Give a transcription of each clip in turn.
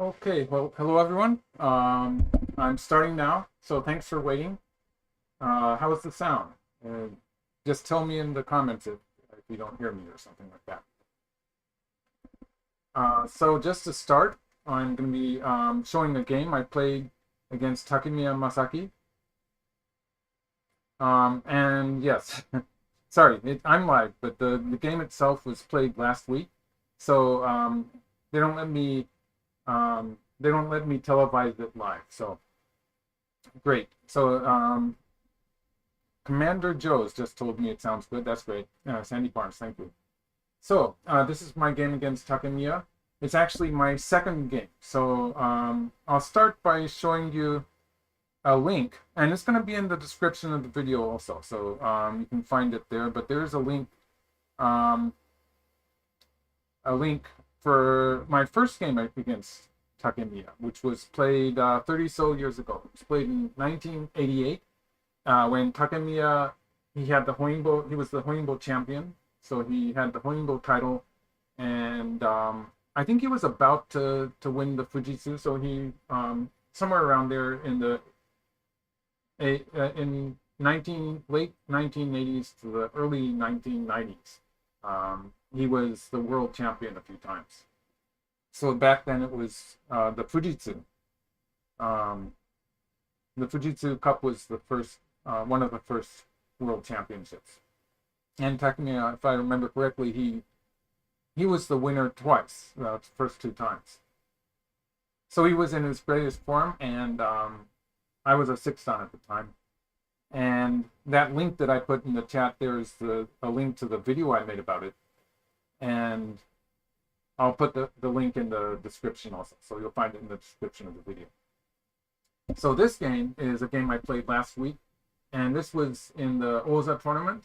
Okay, well, hello everyone. I'm starting now, so thanks for waiting. How is the sound? Just tell me in the comments if you don't hear me or something like that. So just to start, I'm going to be showing a game I played against Takemiya Masaki. And yes, sorry, I'm live, but the game itself was played last week, so they don't let me televise it live. So great. So Commander Joe's just told me it sounds good. That's great. Sandy Barnes, thank you. So this is my game against Takemiya. It's actually my second game. So I'll start by showing you a link, and it's going to be in the description of the video also. So you can find it there. But there's um, a link for my first game against Takemiya, which was played 30 so years ago. It was played in 1988 when Takemiya, he was the Hoinbo champion, so he had the Hoinbo title, and I think he was about to win the Fujitsu, so he somewhere around there in late 1980s to the early 1990s, he was the world champion a few times. So back then it was the Fujitsu. Um, the Fujitsu Cup was the first, one of the first world championships. And Takemiya, if I remember correctly, he was the winner twice, the first two times. So he was in his greatest form, and I was a 6-dan at the time. And that link that I put in the chat there is a link to the video I made about it. And I'll put the link in the description also, so you'll find it in the description of the video. So this game is a game I played last week, and this was in the Oza tournament.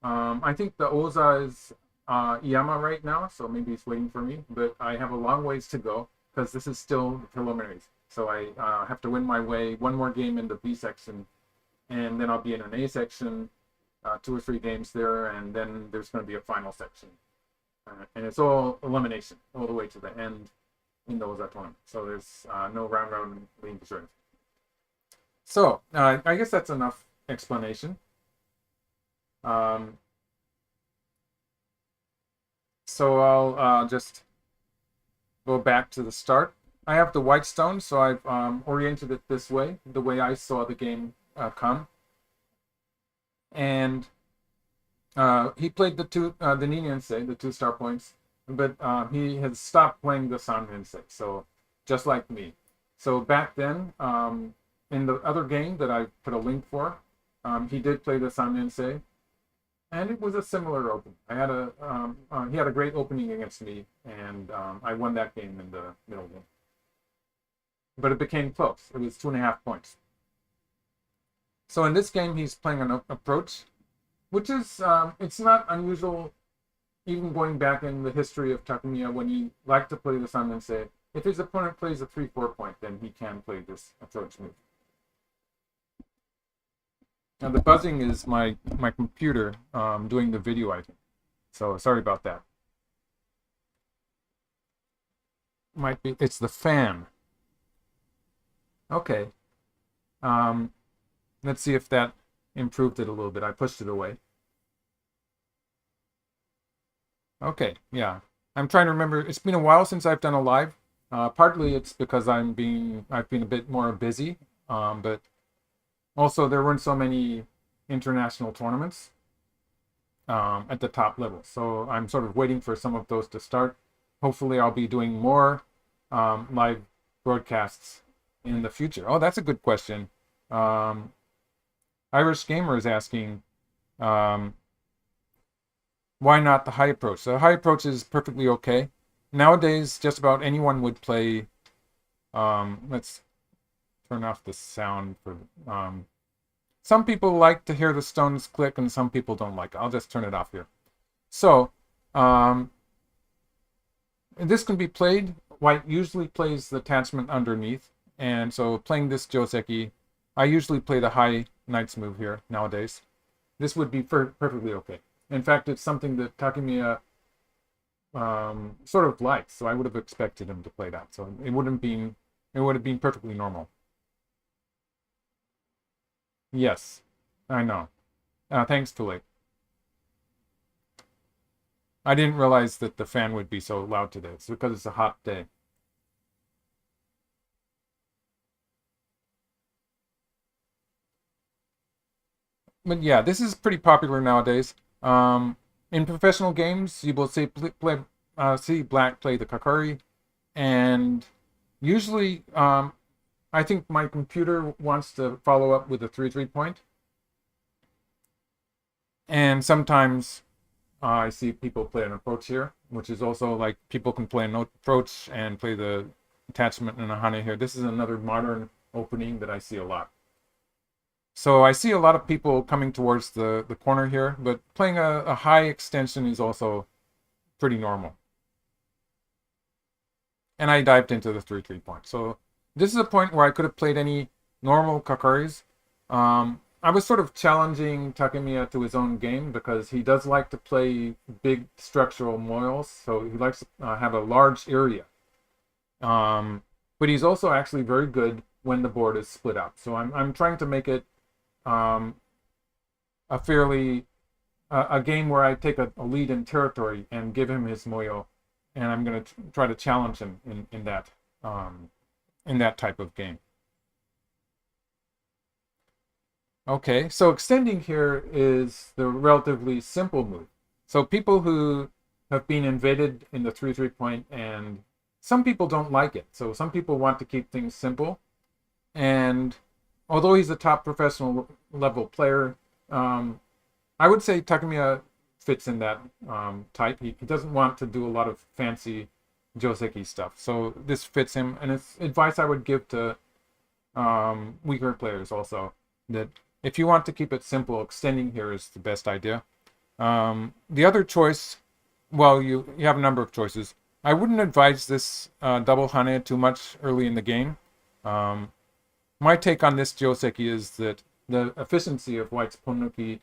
I think the Oza is Iyama right now, so maybe he's waiting for me, but I have a long ways to go because this is still the preliminaries. So I have to win my way one more game in the B section, and then I'll be in an A section, 2 or 3 games there, and then there's going to be a final section. And it's all elimination all the way to the end in those tournament. So there's no round leagues or anything. So I guess that's enough explanation. So I'll just go back to the start. I have the white stone, so I've oriented it this way, the way I saw the game come. And he played the Ninensei, the 2 star points, but he has stopped playing the Sanrensei, so just like me. So back then, in the other game that I put a link for, he did play the Sanrensei, and it was a similar opening. He had a great opening against me, and I won that game in the middle game. But it became close. It was 2.5 points. So in this game, he's playing an approach, which is, it's not unusual, even going back in the history of Takemiya, when he liked to play the Sanrensei. If his opponent plays a 3-4 point, then he can play this approach move. Now the buzzing is my computer doing the video, I think. So sorry about that. Might be, it's the fan. Okay. Let's see if that improved it a little bit. I pushed it away. Okay, yeah. I'm trying to remember. It's been a while since I've done a live. Partly it's because I've been a bit more busy, but also there weren't so many international tournaments at the top level. So I'm sort of waiting for some of those to start. Hopefully I'll be doing more live broadcasts in the future. Oh, that's a good question. Irish Gamer is asking, why not the high approach? The high approach is perfectly okay. Nowadays, just about anyone would play. Let's turn off the sound for. Some people like to hear the stones click, and some people don't like it. I'll just turn it off here. So, this can be played. White usually plays the attachment underneath, and so playing this Joseki, I usually play the high knight's move here nowadays. This would be perfectly okay. In fact, it's something that Takemiya sort of likes, so I would have expected him to play that. So it would have been perfectly normal. Yes, I know. Thanks, Tulip. I didn't realize that the fan would be so loud today. It's because it's a hot day. But yeah, this is pretty popular nowadays. In professional games, you will see black play the Kakari, and usually, I think my computer wants to follow up with a 3-3 point, and sometimes I see people play an approach here, which is also like people can play an approach and play the attachment and a hane here. This is another modern opening that I see a lot. So I see a lot of people coming towards the corner here, but playing a high extension is also pretty normal. And I dived into the 3-3 point. So this is a point where I could have played any normal Kakaris. I was sort of challenging Takemiya to his own game because he does like to play big structural moils, so he likes to have a large area. But he's also actually very good when the board is split up. So I'm trying to make it a fairly a game where I take a lead in territory and give him his moyo, and I'm going to try to challenge him in that type of game. Okay, so extending here is the relatively simple move. So people who have been invaded in the 3-3 point, and some people don't like it. So some people want to keep things simple. And although he's a top professional level player, I would say Takemiya fits in that type. He doesn't want to do a lot of fancy joseki stuff. So this fits him. And it's advice I would give to weaker players also, that if you want to keep it simple, extending here is the best idea. The other choice, well, you have a number of choices. I wouldn't advise this double hane too much early in the game. My take on this joseki is that the efficiency of white's ponnuki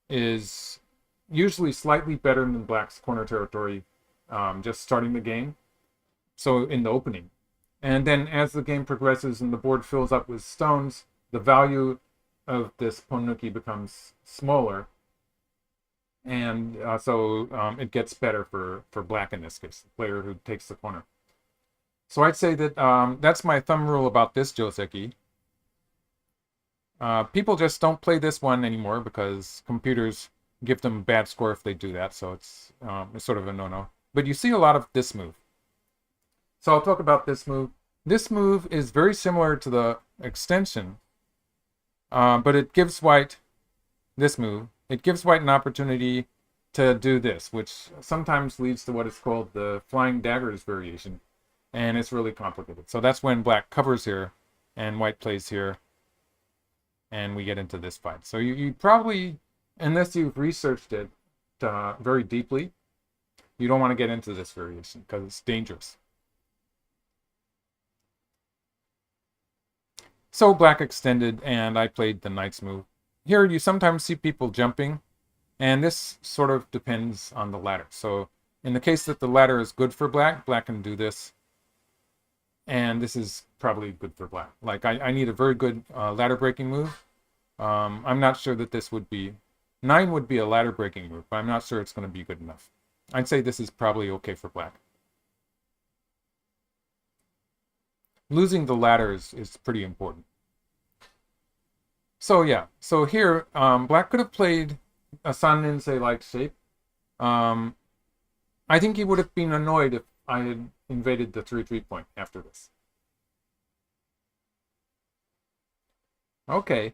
is usually slightly better than black's corner territory just starting the game, so in the opening. And then as the game progresses and the board fills up with stones, the value of this ponnuki becomes smaller, and so it gets better for black in this case, the player who takes the corner. So I'd say that that's my thumb rule about this joseki. People just don't play this one anymore because computers give them a bad score if they do that, so it's sort of a no-no. But you see a lot of this move. So I'll talk about this move. This move is very similar to the extension, but it gives white this move. It gives white an opportunity to do this, which sometimes leads to what is called the flying daggers variation, and it's really complicated. So that's when black covers here and white plays here, and we get into this fight. So you probably, unless you've researched it very deeply, you don't want to get into this variation because it's dangerous. So black extended, and I played the knight's move. Here you sometimes see people jumping, and this sort of depends on the ladder. So in the case that the ladder is good for black, black can do this, and this is probably good for black. Like I need a very good ladder breaking move. I'm not sure that this would be, 9 would be a ladder breaking move, but I'm not sure it's going to be good enough. I'd say this is probably okay for black. Losing the ladder is pretty important. So yeah, so here, black could have played a Sanninsei-like shape. I think he would have been annoyed if I had invaded the 3-3 point after this. Okay,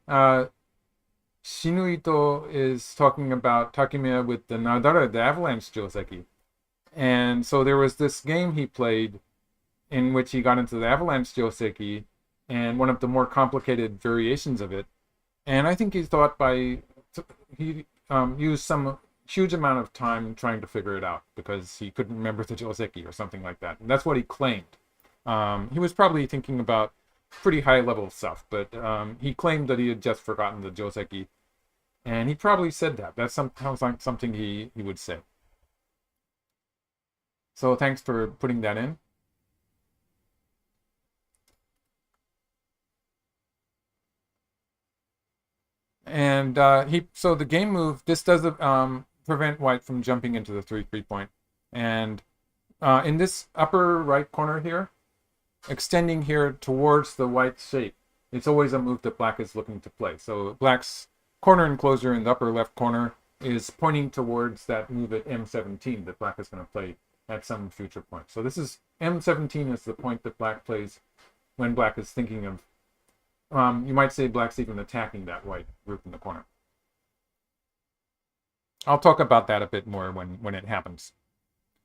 Shinuito is talking about Takemiya with the Nadara, the Avalanche Joseki. And so there was this game he played in which he got into the Avalanche Joseki and one of the more complicated variations of it. And I think he thought he used some huge amount of time trying to figure it out because he couldn't remember the Joseki or something like that. And that's what he claimed. He was probably thinking about pretty high level stuff, but he claimed that he had just forgotten the Joseki. And he probably said that. That sounds like something he would say. So thanks for putting that in. And so the game move, this does prevent white from jumping into the 3-3 point. And in this upper right corner here, extending here towards the white shape, it's always a move that black is looking to play. So black's corner enclosure in the upper left corner is pointing towards that move at M17 that black is going to play at some future point. So this is M17 is the point that black plays when black is thinking of, you might say black's even attacking that white group in the corner. I'll talk about that a bit more when it happens.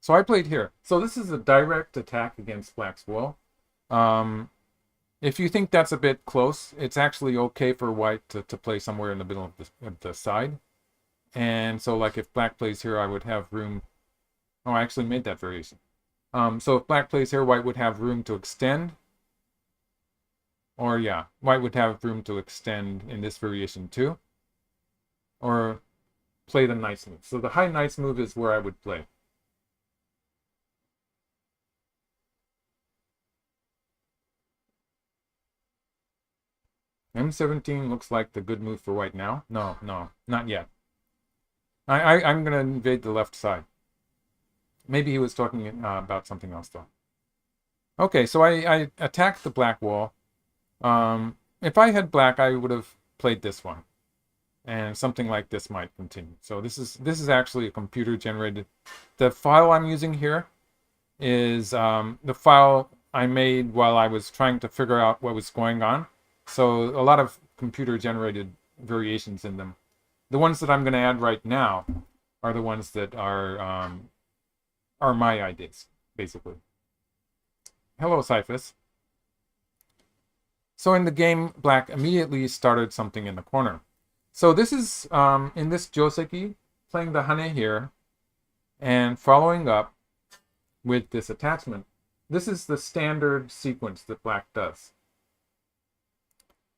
So I played here. So this is a direct attack against black's wall. If you think that's a bit close, it's actually okay for white to play somewhere in the middle of the side. And so like if black plays here, I would have room. Oh, I actually made that variation. So if black plays here, white would have room to extend. Or yeah, white would have room to extend in this variation too. Or play the nice move. So the high nice move is where I would play. M17 looks like the good move for white now. No, not yet. I'm going to invade the left side. Maybe he was talking about something else, though. Okay, so I attacked the black wall. If I had black, I would have played this one. And something like this might continue. So this is actually a computer-generated. The file I'm using here is the file I made while I was trying to figure out what was going on. So a lot of computer-generated variations in them. The ones that I'm going to add right now are the ones that are my ideas, basically. Hello, Cyphus. So in the game, black immediately started something in the corner. So this is, in this Joseki, playing the Hane here, and following up with this attachment. This is the standard sequence that black does.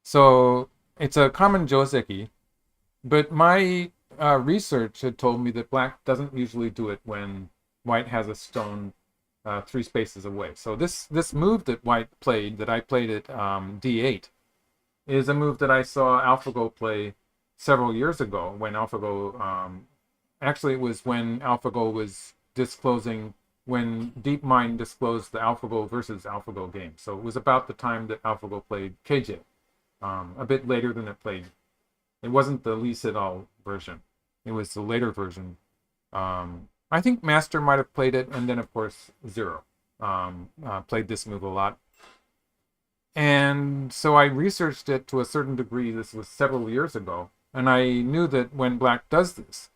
So it's a common Joseki, but my research had told me that black doesn't usually do it when white has a stone 3 spaces away. So this move that white played, that I played at D8, is a move that I saw AlphaGo play several years ago when AlphaGo, actually it was when AlphaGo was disclosing, when DeepMind disclosed the AlphaGo versus AlphaGo game. So it was about the time that AlphaGo played KJ, a bit later than it played. It wasn't the Lee Sedol version. It was the later version. I think Master might have played it, and then of course Zero played this move a lot. And so I researched it to a certain degree. This was several years ago, and I knew that when black does this,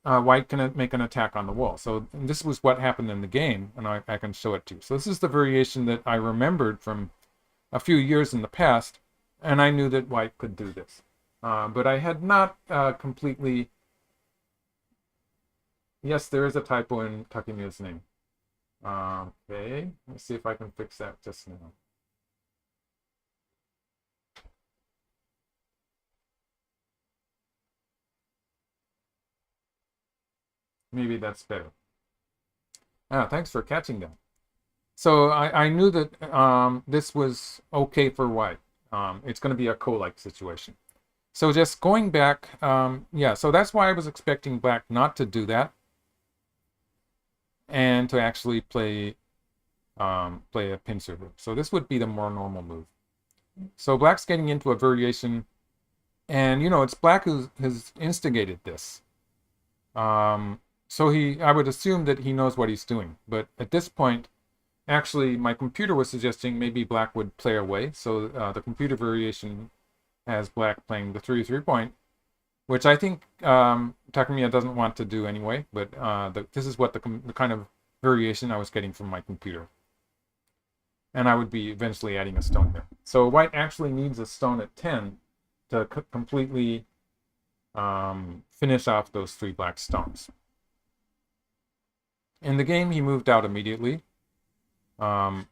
white can make an attack on the wall. So this was what happened in the game, and I can show it to you. So this is the variation that I remembered from a few years in the past, and I knew that white could do this. But I had not completely... Yes, there is a typo in Takemiya's name. Okay, let's see if I can fix that just now. Maybe that's better. Thanks for catching that. So I knew that this was okay for white. It's going to be a co-like situation. So just going back, yeah, so that's why I was expecting black not to do that, and to actually play a pincer move. So this would be the more normal move. So black's getting into a variation, and you know it's black who has instigated this. So I would assume that he knows what he's doing. But at this point, actually, my computer was suggesting maybe black would play away. So the computer variation has black playing the 3-3 point, which I think Takemiya doesn't want to do anyway. But this is what the kind of variation I was getting from my computer. And I would be eventually adding a stone here. So white actually needs a stone at 10 to completely finish off those 3 black stones. In the game, he moved out immediately. I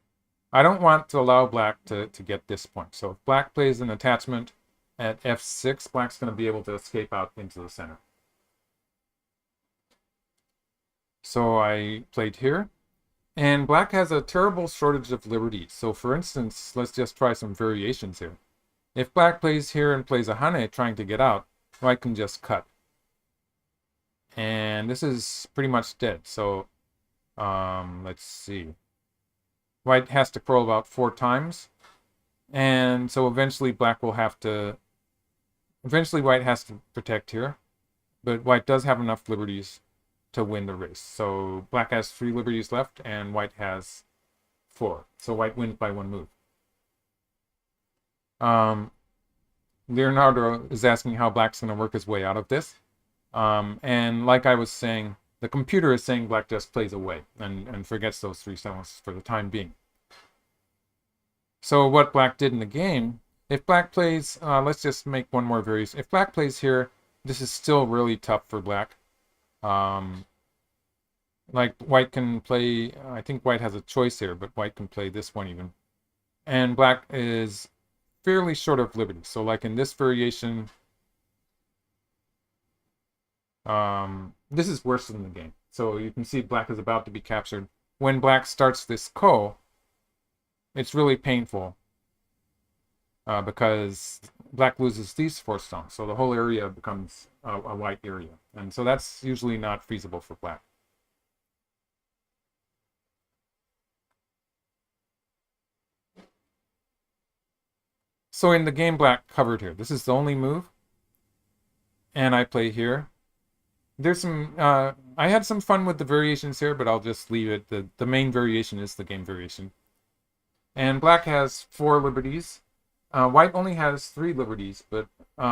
don't want to allow black to get this point. So if black plays an attachment at f6, black's going to be able to escape out into the center. So I played here. And black has a terrible shortage of liberty. So for instance, let's just try some variations here. If black plays here and plays a hane trying to get out, white can just cut. And this is pretty much dead. So let's see. White has to curl about 4 times. And so eventually black will have to... Eventually white has to protect here. But white does have enough liberties to win the race. So black has 3 liberties left and white has 4. So white wins by 1 move. Leonardo is asking how black's going to work his way out of this. And like I was saying, the computer is saying black just plays away and forgets those 3 stones for the time being. So what black did in the game, if black plays, let's just make one more variation. If black plays here, this is still really tough for black. Like white can play, I think white has a choice here, but white can play this one even. And black is fairly short of liberty. So like in this variation, this is worse than the game. So you can see black is about to be captured. When black starts this ko, it's really painful because black loses these 4 stones. So the whole area becomes a white area. And so that's usually not feasible for black. So in the game, black covered here. This is the only move. And I play here. There's some... I had some fun with the variations here, but I'll just leave it. The main variation is the game variation. And black has 4 liberties. White only has 3 liberties, but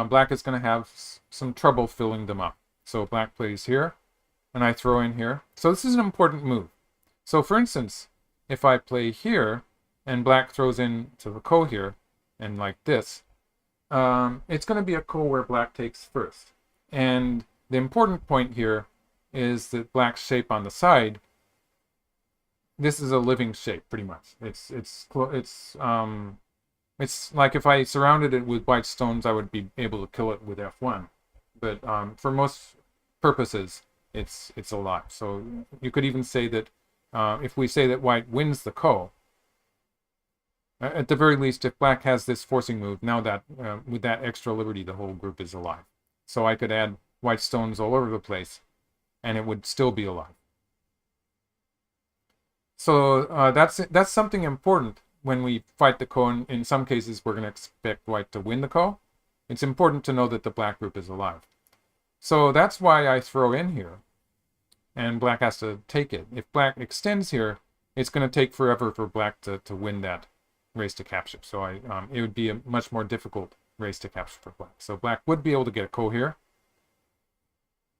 black is going to have some trouble filling them up. So black plays here, and I throw in here. So this is an important move. So for instance, if I play here, and black throws in to the ko here, and like this, it's going to be a ko where black takes first. And the important point here is that black's shape on the side, this is a living shape, pretty much. It's like if I surrounded it with white stones, I would be able to kill it with F1. But for most purposes, it's alive. So you could even say that if we say that white wins the ko, at the very least, if black has this forcing move, now that with that extra liberty, the whole group is alive. So I could add white stones all over the place, and it would still be alive. So that's something important when we fight the ko. In some cases, we're going to expect white to win the ko. It's important to know that the black group is alive. So that's why I throw in here, and black has to take it. If black extends here, it's going to take forever for black to win that race to capture. So it would be a much more difficult race to capture for black. So black would be able to get a ko here,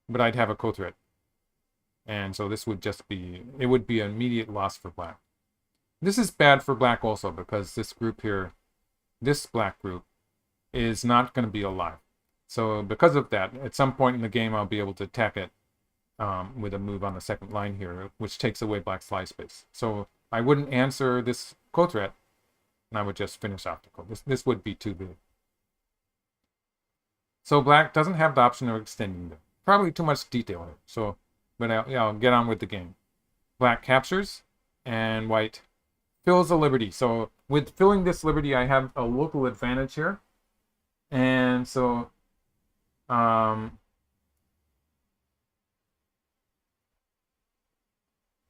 but I'd have a ko threat. And so this would just be, it would be an immediate loss for black. This is bad for black also because this group here, this black group, is not going to be alive. So because of that, at some point in the game, I'll be able to attack it with a move on the second line here, which takes away black's life space. So I wouldn't answer this ko threat, and I would just finish off the ko. This would be too big. So black doesn't have the option of extending them. Probably too much detail here. So, but I'll get on with the game. Black captures, and white fills a liberty. So with filling this liberty, I have a local advantage here. And so,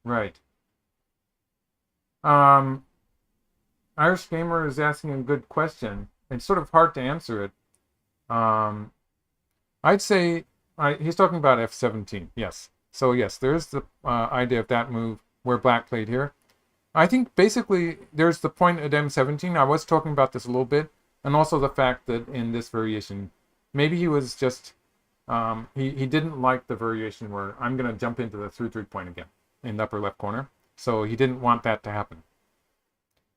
right. Irish Gamer is asking a good question. It's sort of hard to answer it. I'd say he's talking about F17. Yes. So yes, there's the idea of that move where black played here. I think basically there's the point at M17. I was talking about this a little bit, and also the fact that in this variation, maybe he was just he didn't like the variation where I'm going to jump into the through point again in the upper left corner. So he didn't want that to happen.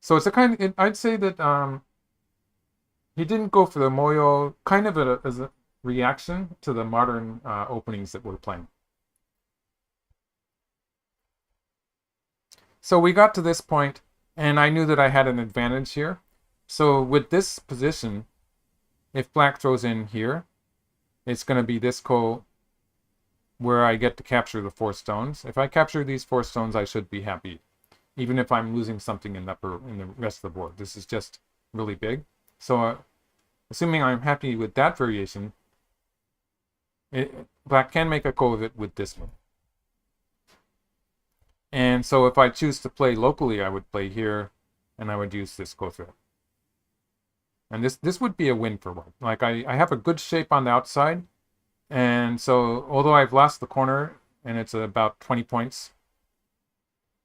So it's a kind of, I'd say that he didn't go for the moyo kind of as a reaction to the modern openings that we're playing. So we got to this point, and I knew that I had an advantage here. So with this position, if black throws in here, it's going to be this ko where I get to capture the 4 stones. If I capture these 4 stones, I should be happy. even if I'm losing something in the rest of the board. This is just really big. So assuming I'm happy with that variation, black can make a ko of it with this move. And so if I choose to play locally, I would play here, and I would use this ko threat. And this would be a win for white. Like I have a good shape on the outside, and so although I've lost the corner, and it's about 20 points,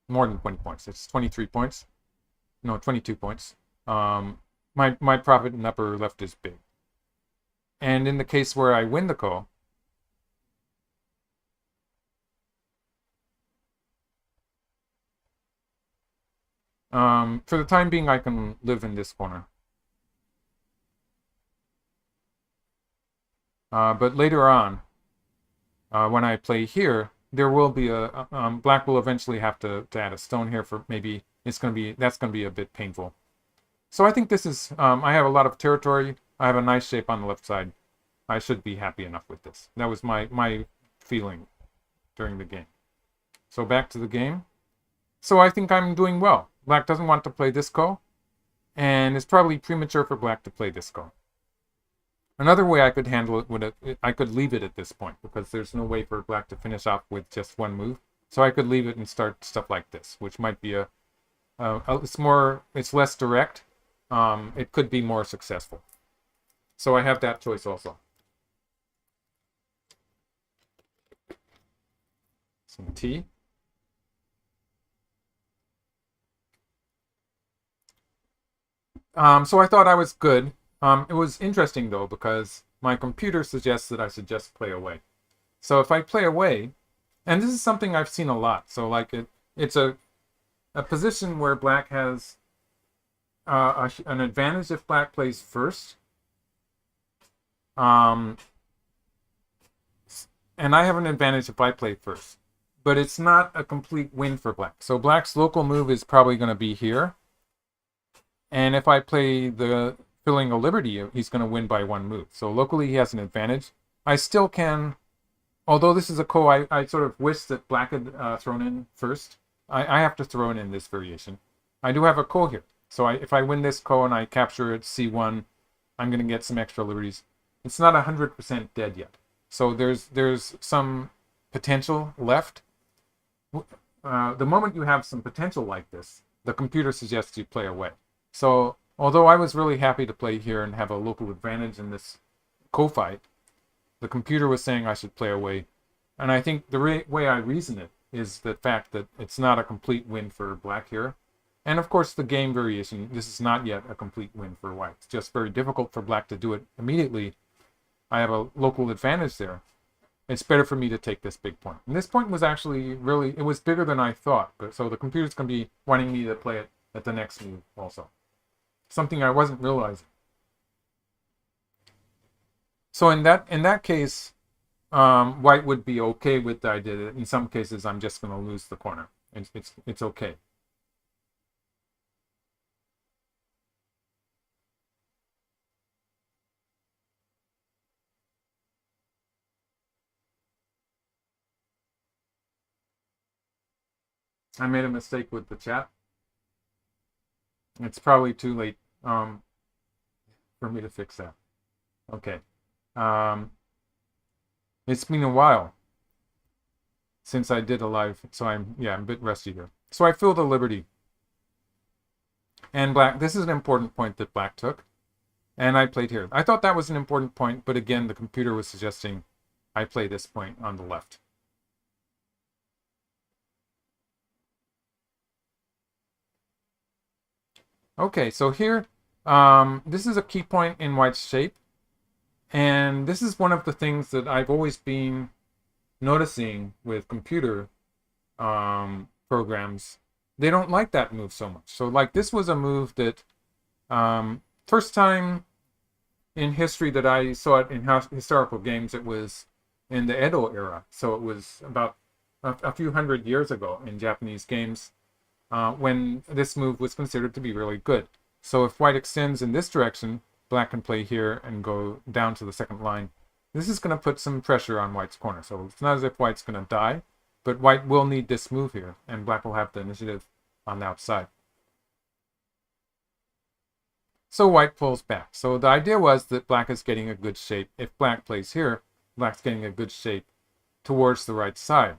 more than 20 points, it's 23 points, no, 22 points. My profit in upper left is big. And in the case where I win the ko, for the time being, I can live in this corner. But later on, when I play here, there will be black will eventually have to add a stone here for maybe that's going to be a bit painful. So I think this is, I have a lot of territory. I have a nice shape on the left side. I should be happy enough with this. That was my feeling during the game. So back to the game. So I think I'm doing well. Black doesn't want to play this ko, and it's probably premature for black to play this ko. Another way I could handle it would I could leave it at this point, because there's no way for black to finish off with just one move. So I could leave it and start stuff like this, which might be it's less direct. It could be more successful. So I have that choice also. Some tea. So I thought I was good. It was interesting, though, because my computer suggests that I should just play away. So if I play away, and this is something I've seen a lot, so like it's a position where black has an advantage if black plays first. And I have an advantage if I play first. But it's not a complete win for black. So black's local move is probably going to be here. And if I play the filling a liberty, he's going to win by one move. So locally, he has an advantage. I still can, although this is a ko, I sort of wish that black had thrown in first. I have to throw in this variation. I do have a ko here. So if I win this ko and I capture it C1, I'm going to get some extra liberties. It's not 100% dead yet. So there's some potential left. The moment you have some potential like this, the computer suggests you play away. So although I was really happy to play here and have a local advantage in this ko fight, the computer was saying I should play away. And I think the way I reason it is the fact that it's not a complete win for black here. And of course the game variation, this is not yet a complete win for white. It's just very difficult for black to do it immediately. I have a local advantage there. It's better for me to take this big point. And this point was actually really, it was bigger than I thought. But so the computer's going to be wanting me to play it at the next move also. Something I wasn't realizing. So in that case, white would be okay with the idea that in some cases I'm just going to lose the corner. It's okay. I made a mistake with the chat. It's probably too late for me to fix that. Okay. It's been a while since I did a live, so I'm a bit rusty here. So I filled a liberty. And black, this is an important point that black took. And I played here. I thought that was an important point, but again, the computer was suggesting I play this point on the left. Okay, so here, this is a key point in white's shape. And this is one of the things that I've always been noticing with computer programs. They don't like that move so much. So like this was a move that first time in history that I saw it in historical games, it was in the Edo era. So it was about a few hundred years ago in Japanese games when this move was considered to be really good. So if white extends in this direction, black can play here and go down to the second line. This is going to put some pressure on white's corner. So it's not as if white's going to die, but white will need this move here, and black will have the initiative on the outside. So white pulls back. So the idea was that black is getting a good shape. If black plays here, black's getting a good shape towards the right side.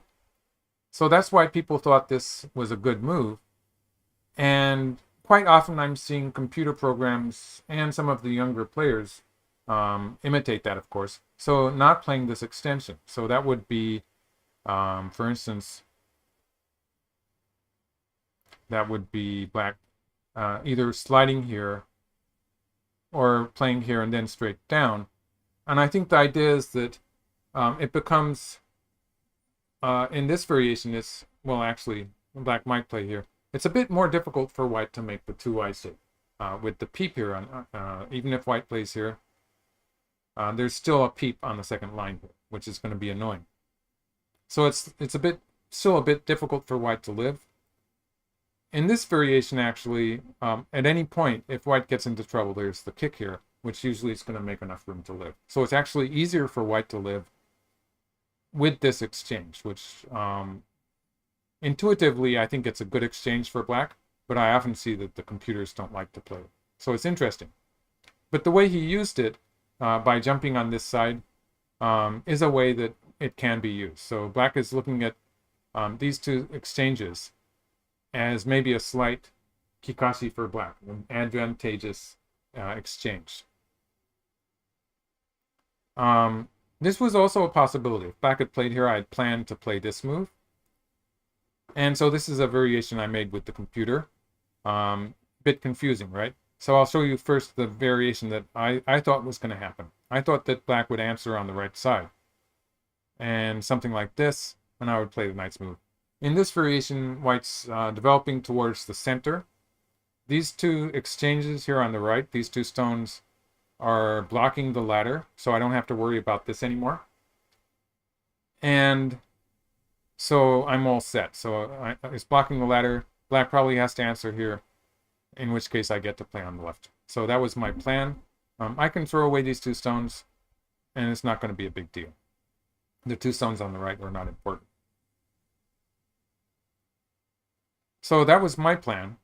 So that's why people thought this was a good move. And quite often I'm seeing computer programs and some of the younger players imitate that, of course. So not playing this extension. So that would be, for instance, that would be black either sliding here or playing here and then straight down. And I think the idea is that it becomes, in this variation, is, well, actually, black might play here. It's a bit more difficult for white to make the 2i shape. With the peep here, on, even if white plays here, there's still a peep on the second line here, which is going to be annoying. So it's still a bit difficult for white to live. In this variation, actually, at any point, if white gets into trouble, there's the kick here, which usually is going to make enough room to live. So it's actually easier for white to live with this exchange, which intuitively, I think it's a good exchange for black, but I often see that the computers don't like to play it. So it's interesting. But the way he used it, by jumping on this side, is a way that it can be used. So black is looking at these two exchanges as maybe a slight kikashi for black, an advantageous exchange. This was also a possibility. If black had played here, I had planned to play this move. And so this is a variation I made with the computer. Bit confusing, right? So I'll show you first the variation that I thought was going to happen. I thought that black would answer on the right side. And something like this, and I would play the knight's move. In this variation, white's developing towards the center. These two exchanges here on the right, these two stones are blocking the ladder, so I don't have to worry about this anymore. And so I'm all set. So it's blocking the ladder. Black probably has to answer here, in which case I get to play on the left. So that was my plan. I can throw away these two stones, and it's not going to be a big deal. The two stones on the right were not important. So that was my plan,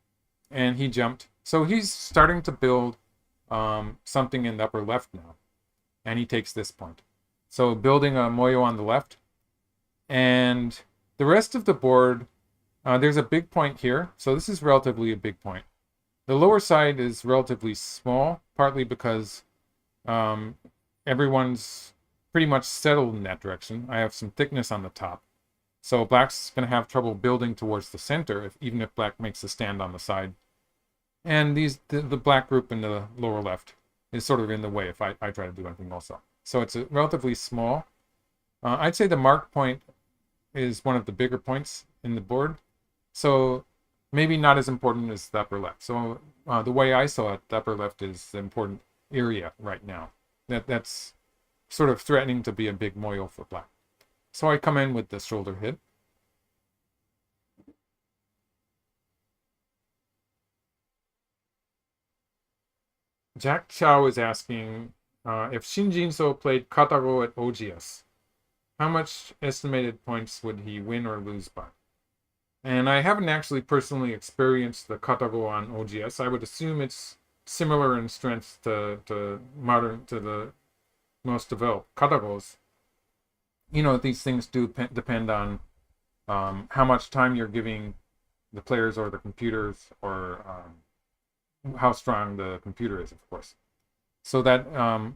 and he jumped. So he's starting to build something in the upper left now, and he takes this point. So building a moyo on the left, and the rest of the board, there's a big point here. So this is relatively a big point. The lower side is relatively small, partly because everyone's pretty much settled in that direction. I have some thickness on the top. So black's going to have trouble building towards the center, even if black makes a stand on the side. And the black group in the lower left is sort of in the way if I try to do anything also. So it's a relatively small. I'd say the mark point is one of the bigger points in the board. So maybe not as important as the upper left. So the way I saw it, the upper left is the important area right now. That's sort of threatening to be a big moyo for black. So I come in with the shoulder hit. Jack Chow is asking if Shinjinso played Katago at OGS, how much estimated points would he win or lose by? And I haven't actually personally experienced the Katago on OGS. I would assume it's similar in strength to the most developed Katagos. You know, these things do depend on how much time you're giving the players or the computers, or how strong the computer is, of course. So that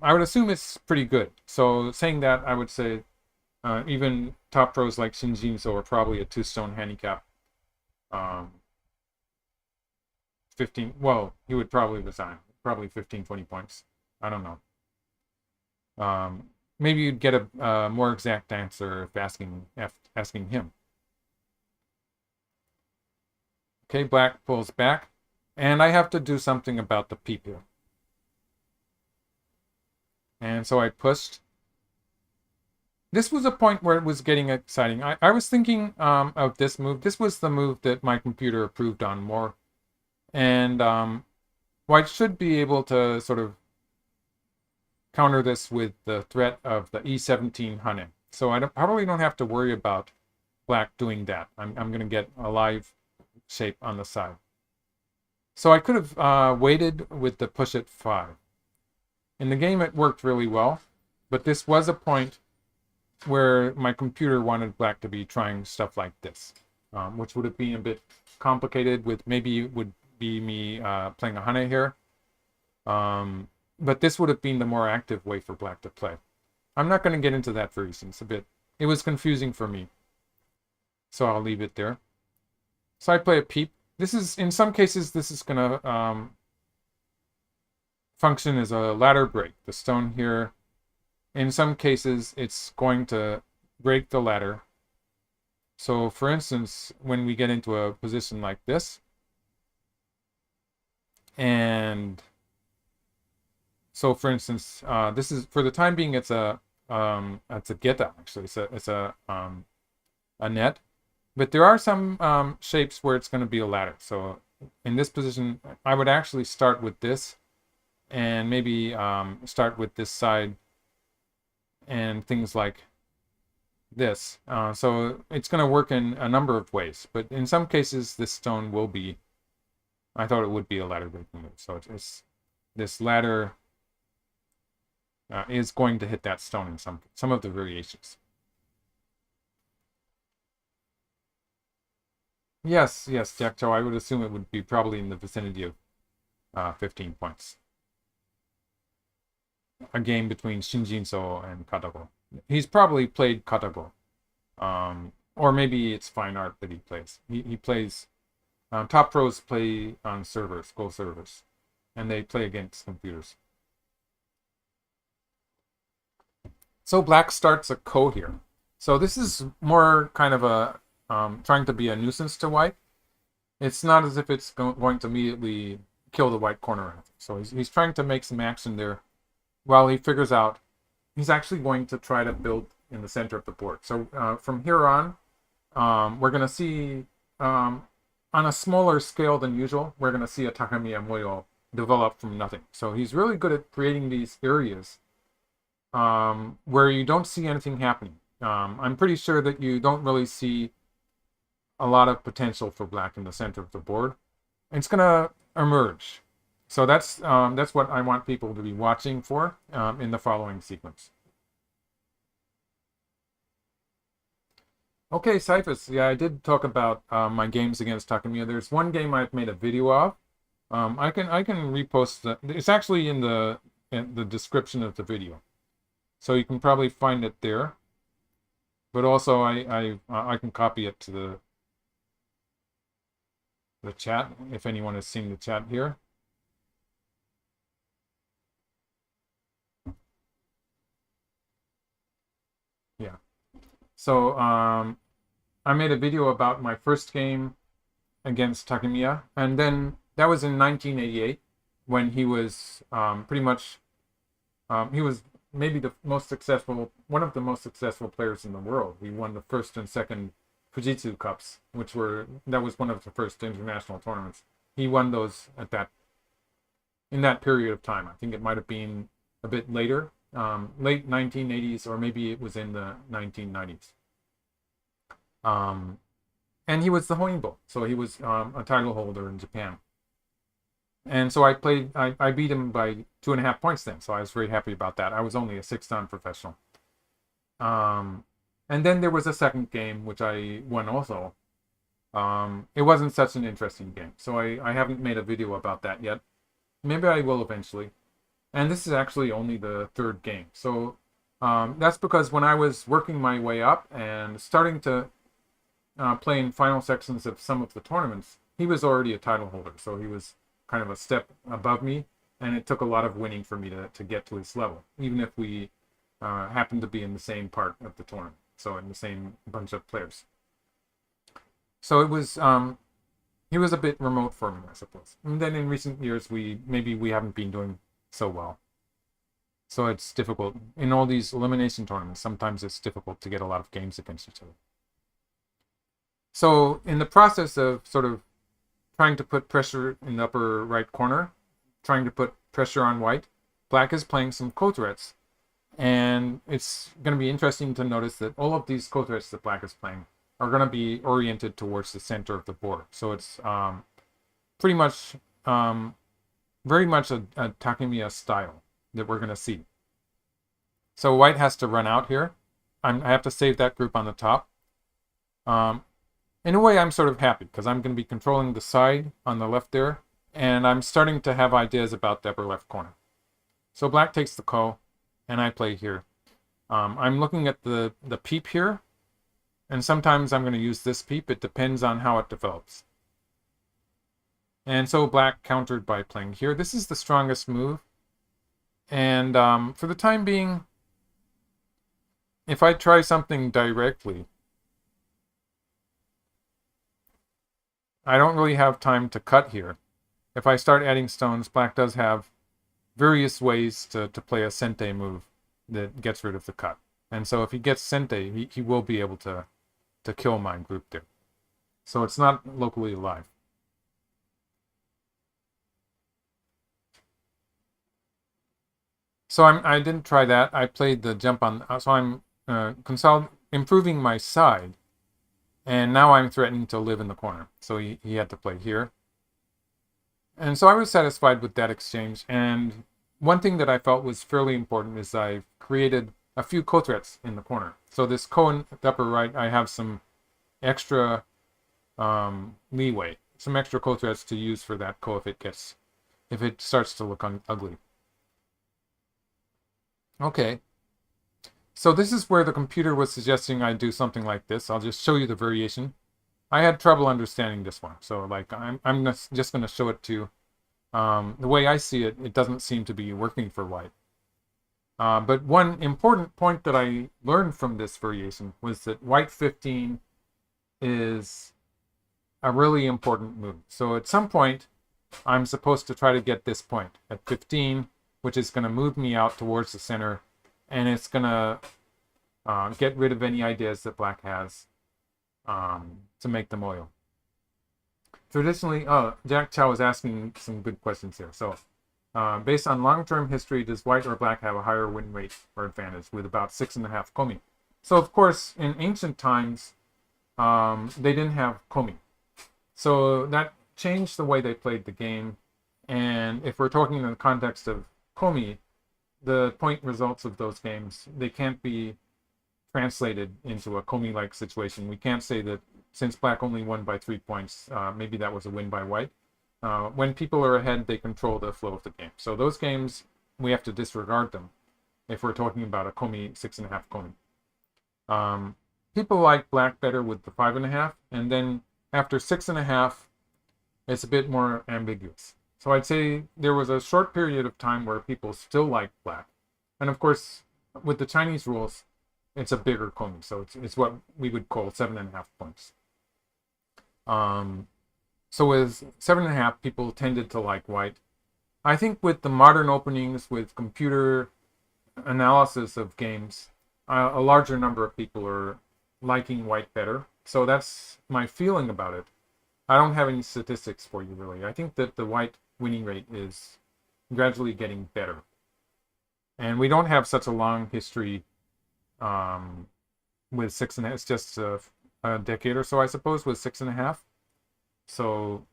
I would assume it's pretty good. So saying that, I would say even top pros like Shinjinso are probably a 2-stone handicap. 15, well, he would probably resign. Probably 15, 20 points. I don't know. Maybe you'd get a more exact answer if asking him. Okay, black pulls back. And I have to do something about the peep here. And so I pushed. This was a point where it was getting exciting. I was thinking of this move. This was the move that my computer approved on more. And white should be able to sort of counter this with the threat of the E17 Hane. So I probably don't have to worry about black doing that. I'm going to get a live shape on the side. So I could have waited with the push at 5. In the game, it worked really well, but this was a point where my computer wanted black to be trying stuff like this, which would have been a bit complicated with maybe it would be me playing a Hane here. But this would have been the more active way for black to play. I'm not going to get into that for reasons. It was confusing for me. So I'll leave it there. So I play a peep. This is, in some cases, this is going to function as a ladder break. The stone here, in some cases, it's going to break the ladder. So for instance, when we get into a position like this, and so for instance, this is, for the time being, it's a geta, actually. It's a net. But there are some shapes where it's going to be a ladder. So in this position, I would actually start with this and maybe start with this side and things like this. So it's going to work in a number of ways. But in some cases, this stone will be, I thought it would be a ladder breaking move. So it's this ladder is going to hit that stone in some of the variations. Yes, Jack Cho. I would assume it would be probably in the vicinity of 15 points. A game between Shinjinso and Katago. He's probably played Katago. Or maybe it's fine art that he plays. He plays... top pros play on servers, Go servers. And they play against computers. So black starts a ko here. So this is more kind of a... trying to be a nuisance to white. It's not as if it's going to immediately kill the white corner. So he's trying to make some action there while he figures out he's actually going to try to build in the center of the board. So from here on, we're going to see, on a smaller scale than usual, we're going to see a Takemiya Moyo develop from nothing. So he's really good at creating these areas where you don't see anything happening. I'm pretty sure that you don't really see a lot of potential for black in the center of the board. It's going to emerge. So that's what I want people to be watching for in the following sequence. Okay, Cyphus. Yeah, I did talk about my games against Takemiya. There's one game I've made a video of. I can repost that. It's actually in the description of the video, so you can probably find it there. But also, I can copy it to the chat if anyone has seen the chat here. Yeah. So I made a video about my first game against Takemiya, and then that was in 1988 when he was pretty much he was maybe the most successful, one of the most successful players in the world. We won the first and second Fujitsu Cups, that was one of the first international tournaments. He won those in that period of time. I think it might have been a bit later, late 1980s, or maybe it was in the 1990s. And he was the Hoinbo, so he was a title holder in Japan. And so I beat him by 2.5 points then, so I was very happy about that. I was only a 6-dan professional. And then there was a second game, which I won also. It wasn't such an interesting game, so I haven't made a video about that yet. Maybe I will eventually. And this is actually only the third game. So that's because when I was working my way up and starting to play in final sections of some of the tournaments, he was already a title holder, so he was kind of a step above me, and it took a lot of winning for me to get to his level, even if we happened to be in the same part of the tournament, so in the same bunch of players. So it was, he was a bit remote for me, I suppose. And then in recent years, maybe we haven't been doing so well. So it's difficult. In all these elimination tournaments, sometimes it's difficult to get a lot of games against each other. So in the process of sort of trying to put pressure in the upper right corner, trying to put pressure on white, black is playing some ko-threats. And it's going to be interesting to notice that all of these ko-threats that black is playing are going to be oriented towards the center of the board. So it's pretty much, very much a Takemiya style that we're going to see. So white has to run out here. I have to save that group on the top. In a way, I'm sort of happy because I'm going to be controlling the side on the left there, and I'm starting to have ideas about the upper left corner. So black takes the ko, and I play here. I'm looking at the peep here, and sometimes I'm going to use this peep. It depends on how it develops. And so black countered by playing here. This is the strongest move. And for the time being, if I try something directly, I don't really have time to cut here. If I start adding stones, black does have various ways to play a sente move that gets rid of the cut. And so if he gets sente, he will be able to kill my group there. So it's not locally alive. So I didn't try that. I played the jump on, so I'm improving my side. And now I'm threatening to live in the corner. So he had to play here. And so I was satisfied with that exchange. And one thing that I felt was fairly important is I created a few ko-threats in the corner. So this ko in the upper right, I have some extra leeway, some extra ko-threats to use for that ko if it starts to look ugly. Okay. So this is where the computer was suggesting I do something like this. I'll just show you the variation. I had trouble understanding this one. So like I'm just going to show it to you. The way I see it, it doesn't seem to be working for white. But one important point that I learned from this variation was that white 15 is a really important move. So at some point, I'm supposed to try to get this point at 15, which is going to move me out towards the center, and it's going to get rid of any ideas that black has to make them oil. Traditionally, Jack Chow is asking some good questions here. So, based on long-term history, does white or black have a higher win rate or advantage with about 6.5 komi? So, of course, in ancient times, they didn't have komi. So that changed the way they played the game. And if we're talking in the context of komi, the point results of those games, they can't be translated into a komi-like situation. We can't say that since black only won by 3 points, maybe that was a win by white. When people are ahead, they control the flow of the game. So those games, we have to disregard them if we're talking about a komi, 6.5 komi. People like black better with the 5.5, and then after 6.5, it's a bit more ambiguous. So I'd say there was a short period of time where people still liked black. And of course, with the Chinese rules, it's a bigger komi. So it's what we would call 7.5 points. So with 7.5, people tended to like white. I think with the modern openings, with computer analysis of games, a larger number of people are liking white better. So that's my feeling about it. I don't have any statistics for you, really. I think that the white winning rate is gradually getting better. And we don't have such a long history with 6.5. It's just a decade or so, I suppose, with 6.5. So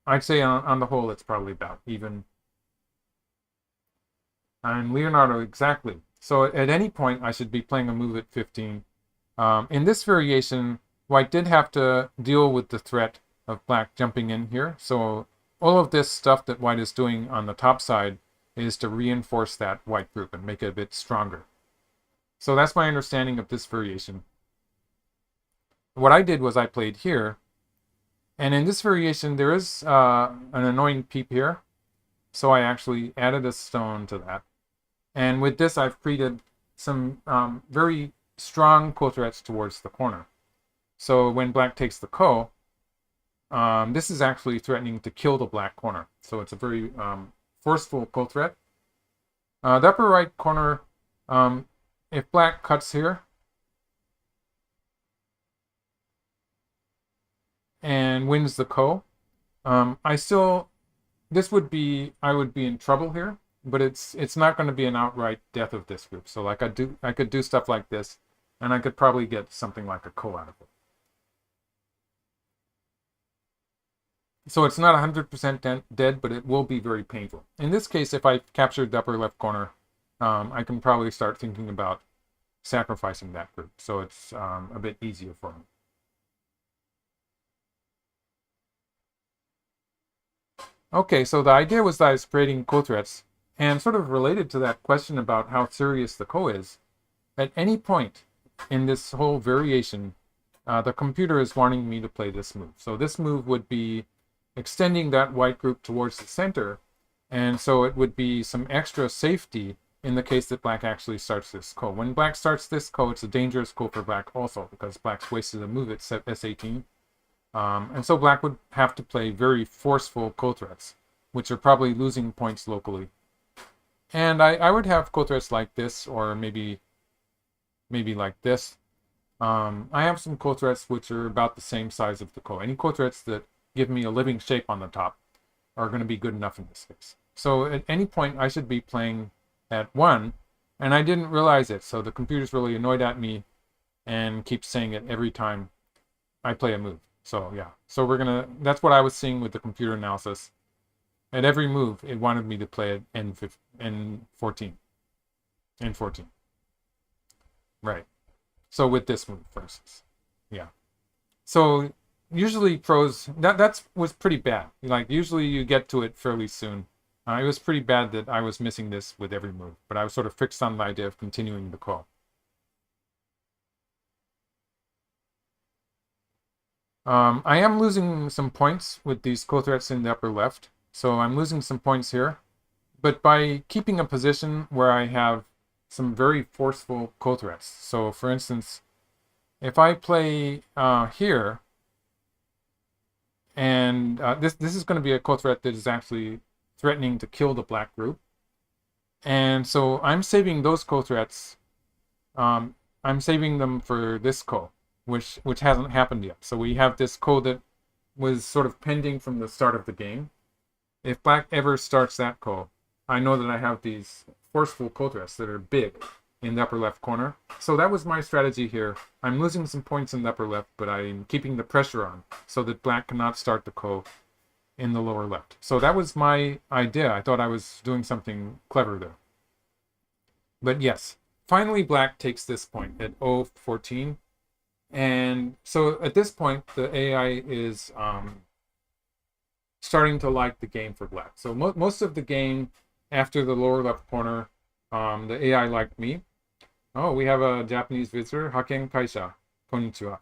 I'd say on the whole, it's probably about even. And Leonardo, exactly. So at any point, I should be playing a move at 15. In this variation, white did have to deal with the threat of black jumping in here. So all of this stuff that white is doing on the top side is to reinforce that white group and make it a bit stronger. So that's my understanding of this variation. What I did was I played here. And in this variation, there is an annoying peep here. So I actually added a stone to that. And with this, I've created some very strong ko-threats towards the corner. So when black takes the ko, this is actually threatening to kill the black corner. So it's a very forceful ko-threat. The upper right corner, if black cuts here, and wins the ko, this would be, I would be in trouble here, but it's not going to be an outright death of this group. So like I could do stuff like this, and I could probably get something like a ko out of it. So it's not 100% dead, but it will be very painful. In this case, if I captured the upper left corner, I can probably start thinking about sacrificing that group. So it's a bit easier for me. Okay, so the idea was that I was creating co-threats, and sort of related to that question about how serious the ko is, at any point in this whole variation, the computer is wanting me to play this move. So this move would be extending that white group towards the center, and so it would be some extra safety in the case that black actually starts this ko. When black starts this ko, it's a dangerous ko for black also, because black's wasted a move at S18. And so black would have to play very forceful ko threats, which are probably losing points locally. And I would have ko threats like this, or maybe like this. I have some ko threats which are about the same size of the ko. Any ko threats that give me a living shape on the top are going to be good enough in this case. So at any point, I should be playing at 1, and I didn't realize it. So the computer's really annoyed at me and keeps saying it every time I play a move. So yeah, so that's what I was seeing with the computer analysis. At every move, it wanted me to play at N14. N14. Right. So with this move, for instance. Yeah. So usually pros, that was pretty bad. Like usually you get to it fairly soon. It was pretty bad that I was missing this with every move, but I was sort of fixed on the idea of continuing the call. I am losing some points with these co-threats in the upper left, so I'm losing some points here. But by keeping a position where I have some very forceful co-threats, so for instance, if I play here, and this is going to be a co-threat that is actually threatening to kill the black group, and so I'm saving those co-threats. I'm saving them for this ko, which hasn't happened yet. So we have this ko that was sort of pending from the start of the game. If black ever starts that ko, I know that I have these forceful ko threats that are big in the upper left corner. So that was my strategy here. I'm losing some points in the upper left, but I'm keeping the pressure on so that black cannot start the ko in the lower left. So that was my idea. I thought I was doing something clever there. But yes, finally black takes this point at 014. And so at this point, the AI is starting to like the game for black. So most of the game, after the lower left corner, the AI liked me. Oh, we have a Japanese visitor, Haken Kaisha. Konnichiwa.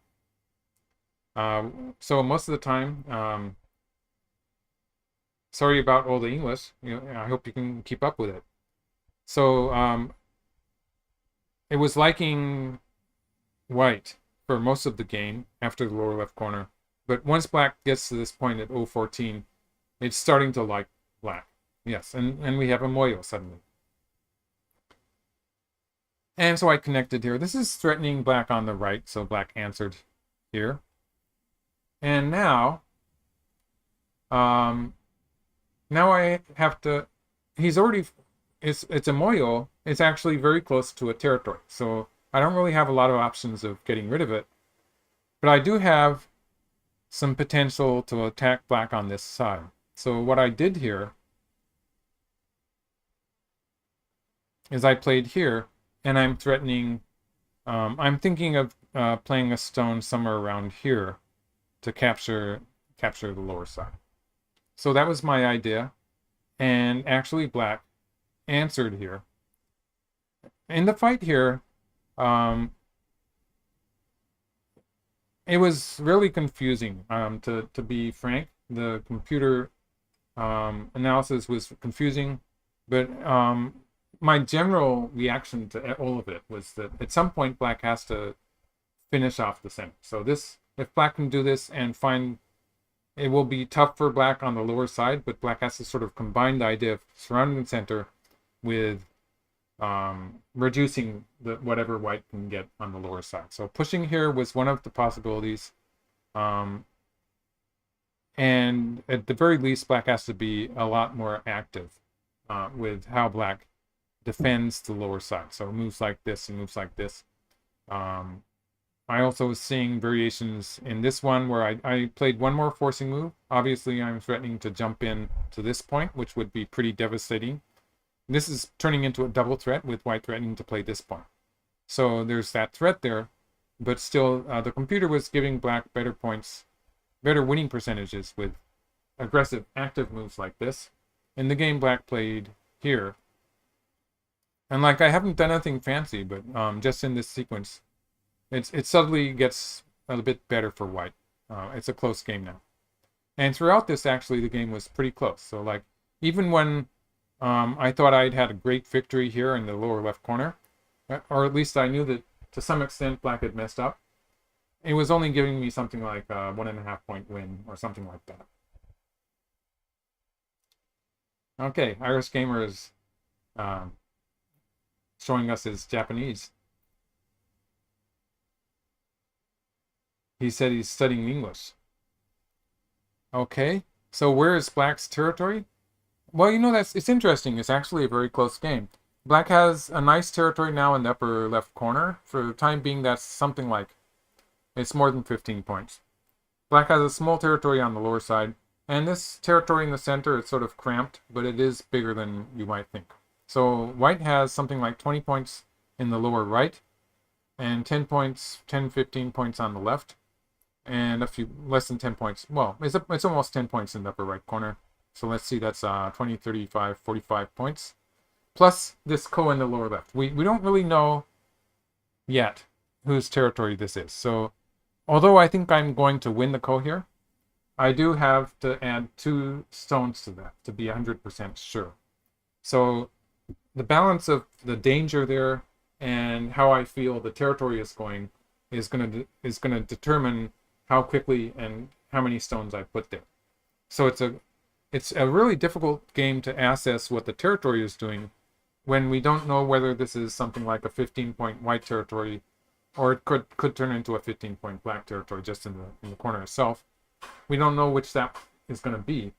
So most of the time, sorry about all the English. I hope you can keep up with it. So it was liking white for most of the game after the lower left corner. But once black gets to this point at 014, it's starting to like black. Yes, and we have a moyo suddenly. And so I connected here. This is threatening black on the right, so black answered here. And now I have to, he's already, it's a moyo. It's actually very close to a territory. So I don't really have a lot of options of getting rid of it. But I do have some potential to attack black on this side. So what I did here is I played here, and I'm threatening, I'm thinking of playing a stone somewhere around here to capture the lower side. So that was my idea, and actually black answered here. In the fight here, it was really confusing, to be frank. The computer analysis was confusing, but my general reaction to all of it was that at some point black has to finish off the center. So this, if black can do this and find, it will be tough for black on the lower side, but black has to sort of combine the idea of surrounding the center with reducing whatever white can get on the lower side. So pushing here was one of the possibilities. And at the very least, black has to be a lot more active with how black defends the lower side. So moves like this and moves like this. I I also was seeing variations in this one where I played one more forcing move. Obviously, I'm threatening to jump in to this point, which would be pretty devastating. This is turning into a double threat with white threatening to play this point. So there's that threat there, but still the computer was giving black better points, better winning percentages with aggressive active moves like this. In the game black played here. And like I haven't done anything fancy, but just in this sequence, it suddenly gets a bit better for white. It's a close game now. And throughout this, actually, the game was pretty close. So like, even when I thought I'd had a great victory here in the lower left corner, or at least I knew that to some extent black had messed up, it was only giving me something like a 1.5 point win or something like that. Okay, Irish Gamer is showing us his Japanese. He said he's studying English. Okay, so where is black's territory? Well, you know, it's interesting. It's actually a very close game. Black has a nice territory now in the upper left corner. For the time being, that's something like, it's more than 15 points. Black has a small territory on the lower side, and this territory in the center is sort of cramped, but it is bigger than you might think. So white has something like 20 points in the lower right, and 10 points, 10, 15 points on the left, and a few less than 10 points. Well, it's almost 10 points in the upper right corner. So let's see, that's 20, 35, 45 points. Plus this ko in the lower left. We don't really know yet whose territory this is. So although I think I'm going to win the ko here, I do have to add 2 stones to that to be 100% sure. So the balance of the danger there and how I feel the territory is going is going to determine how quickly and how many stones I put there. So it's a really difficult game to assess what the territory is doing when we don't know whether this is something like a 15-point white territory, or it could turn into a 15-point black territory just in the corner itself. We don't know which that is going to be.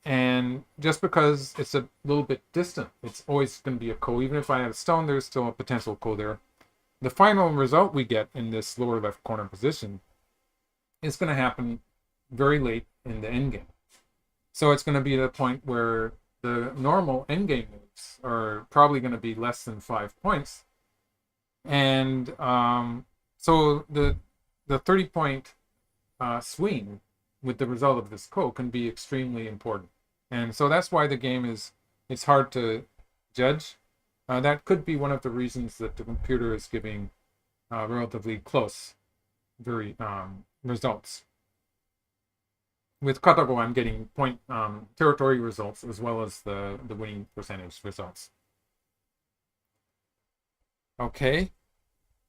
And just because it's a little bit distant, it's always going to be a ko. Even if I have a stone, there's still a potential ko there. The final result we get in this lower left corner position is going to happen very late in the endgame. So it's going to be the point where the normal endgame moves are probably going to be less than 5 points. And so the 30-point swing with the result of this ko can be extremely important. And so that's why the game it's hard to judge. That could be one of the reasons that the computer is giving relatively close results. With Katago, I'm getting point territory results as well as the winning percentage results. Okay,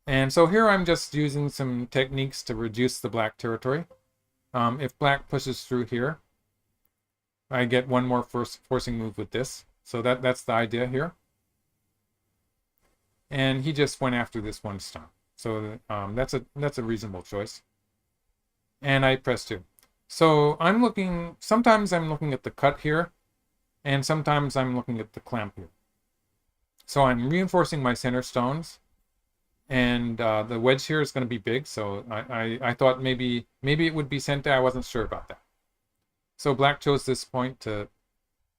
and so here I'm just using some techniques to reduce the black territory. If black pushes through here, I get one more forcing move with this. So that's the idea here. And he just went after this one stone. So that's a reasonable choice. And I press 2. So sometimes I'm looking at the cut here, and sometimes I'm looking at the clamp here. So I'm reinforcing my center stones, and the wedge here is going to be big, so I thought maybe it would be sente. I wasn't sure about that. So black chose this point to...